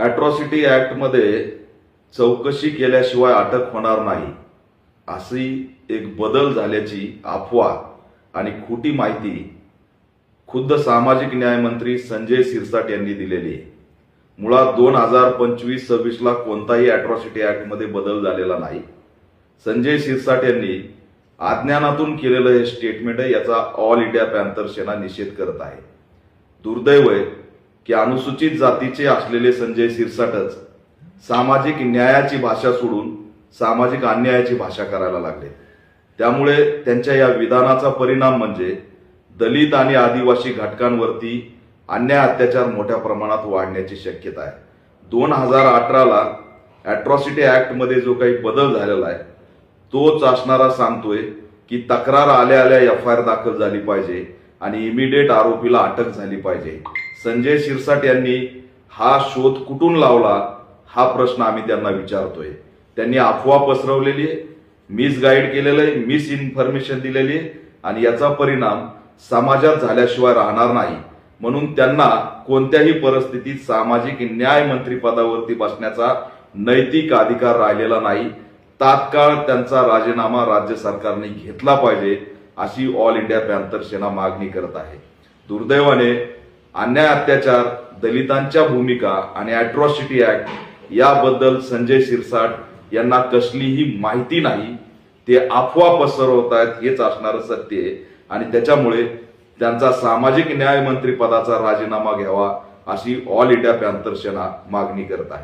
Atrocity act मध्ये चौकशी केल्याशिवाय अटक होणार नाही अशी एक बदल झाल्याची अफवा आणि खोटी माहिती खुद्द सामाजिक न्याय मंत्री संजय शिरसाट यांनी दिलेली आहे। मुळात 2025-26 ला कोणताही अॅट्रॉसिटी ऍक्ट मध्ये बदल झालेला नाही। संजय शिरसाट यांनी अज्ञानातून केलेलं हे स्टेटमेंट आहे, याचा ऑल इंडिया पॅंथर सेना निषेध करत आहे। दुर्दैव आहे की अनुसूचित जातीचे असलेले संजय शिरसाटच सामाजिक न्यायाची भाषा सोडून सामाजिक अन्यायाची भाषा करायला लागले। त्यामुळे त्यांच्या या विधानाचा परिणाम म्हणजे दलित आणि आदिवासी घटकांवरती अन्याय अत्याचार मोठ्या प्रमाणात वाढण्याची शक्यता आहे। 2018 ला अॅट्रॉसिटी ऍक्ट मध्ये जो काही बदल झालेला आहे तोच असणारा सांगतोय की तक्रार आल्या आल्या एफआयआर दाखल झाली पाहिजे आणि इमिडिएट आरोपीला अटक झाली पाहिजे। संजय शिरसाट यांनी हा शोध कुठून लावला हा प्रश्न आम्ही त्यांना विचारतोय। त्यांनी अफवा पसरवलेली आहे, मिसगाईड केलेलं आहे, मिस इन्फॉर्मेशन दिलेली आहे आणि याचा परिणाम समाजात झाल्याशिवाय राहणार नाही। म्हणून त्यांना कोणत्याही परिस्थितीत सामाजिक न्याय मंत्री पदावरती बसण्याचा नैतिक अधिकार राहिलेला नाही। तात्काळ त्यांचा राजीनामा राज्य सरकारने घेतला पाहिजे अशी ऑल इंडिया पॅंथर सेना मागणी करत आहे। दुर्दैवाने अन्याय अत्याचार, दलितांच्या भूमिका आणि अॅट्रॉसिटी ऍक्ट याबद्दल संजय शिरसाट यांना कसलीही माहिती नाही। ते अफवा पसरवत आहेत हेच असणारं सत्य आहे आणि त्याच्यामुळे त्यांचा सामाजिक न्याय मंत्री पदाचा राजीनामा घ्यावा अशी ऑल इंडिया पॅंथर सेना मागणी करत आहे।